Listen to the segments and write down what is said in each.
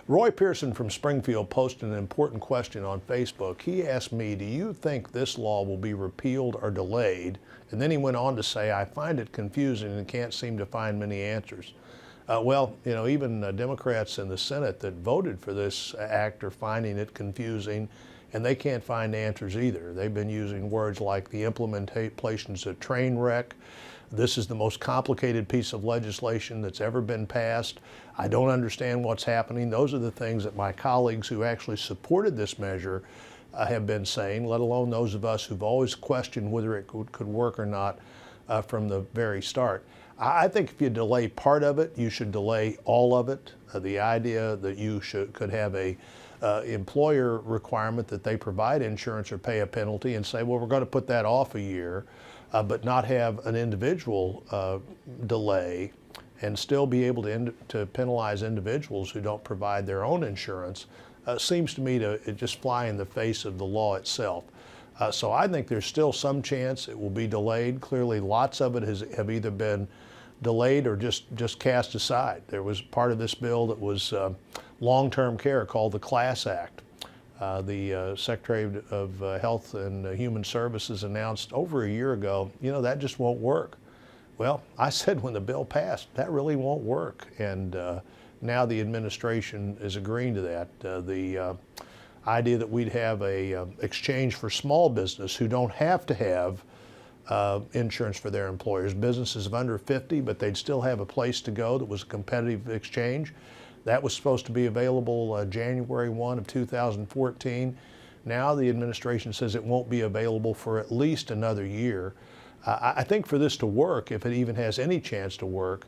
Roy Pearson from Springfield posted an important question on Facebook. He asked me, do you think this law will be repealed or delayed? And then he went on to say, I find it confusing and can't seem to find many answers. Well, you know, even Democrats in the Senate that voted for this act are finding it confusing, and they can't find answers either. They've been using words like the implementation's a train wreck. This is the most complicated piece of legislation that's ever been passed. I don't understand what's happening. Those are the things that my colleagues who actually supported this measure have been saying, let alone those of us who've always questioned whether it could work or not from the very start. I think if you delay part of it, you should delay all of it. The idea that you could have a employer requirement that they provide insurance or pay a penalty and say, well, we're going to put that off a year, but not have an individual delay and still be able to penalize individuals who don't provide their own insurance seems to me to just fly in the face of the law itself. So I think there's still some chance it will be delayed. Clearly, lots of it have either been delayed or just cast aside. There was part of this bill that was long-term care called the Class Act. The Secretary of Health and Human Services announced over a year ago, you know, that just won't work. Well, I said when the bill passed, that really won't work. And now the administration is agreeing to that. The idea that we'd have a exchange for small business who don't have to have insurance for their employers, businesses of under 50, but they'd still have a place to go that was a competitive exchange. That was supposed to be available January 1 of 2014. Now the administration says it won't be available for at least another year. I think for this to work, if it even has any chance to work,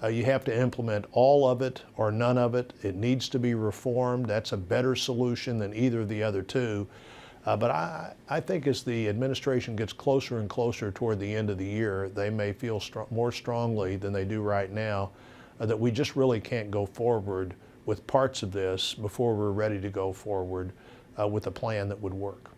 you have to implement all of it or none of it. It needs to be reformed. That's a better solution than either of the other two. But I think as the administration gets closer and closer toward the end of the year, they may feel more strongly than they do right now that we just really can't go forward with parts of this before we're ready to go forward with a plan that would work.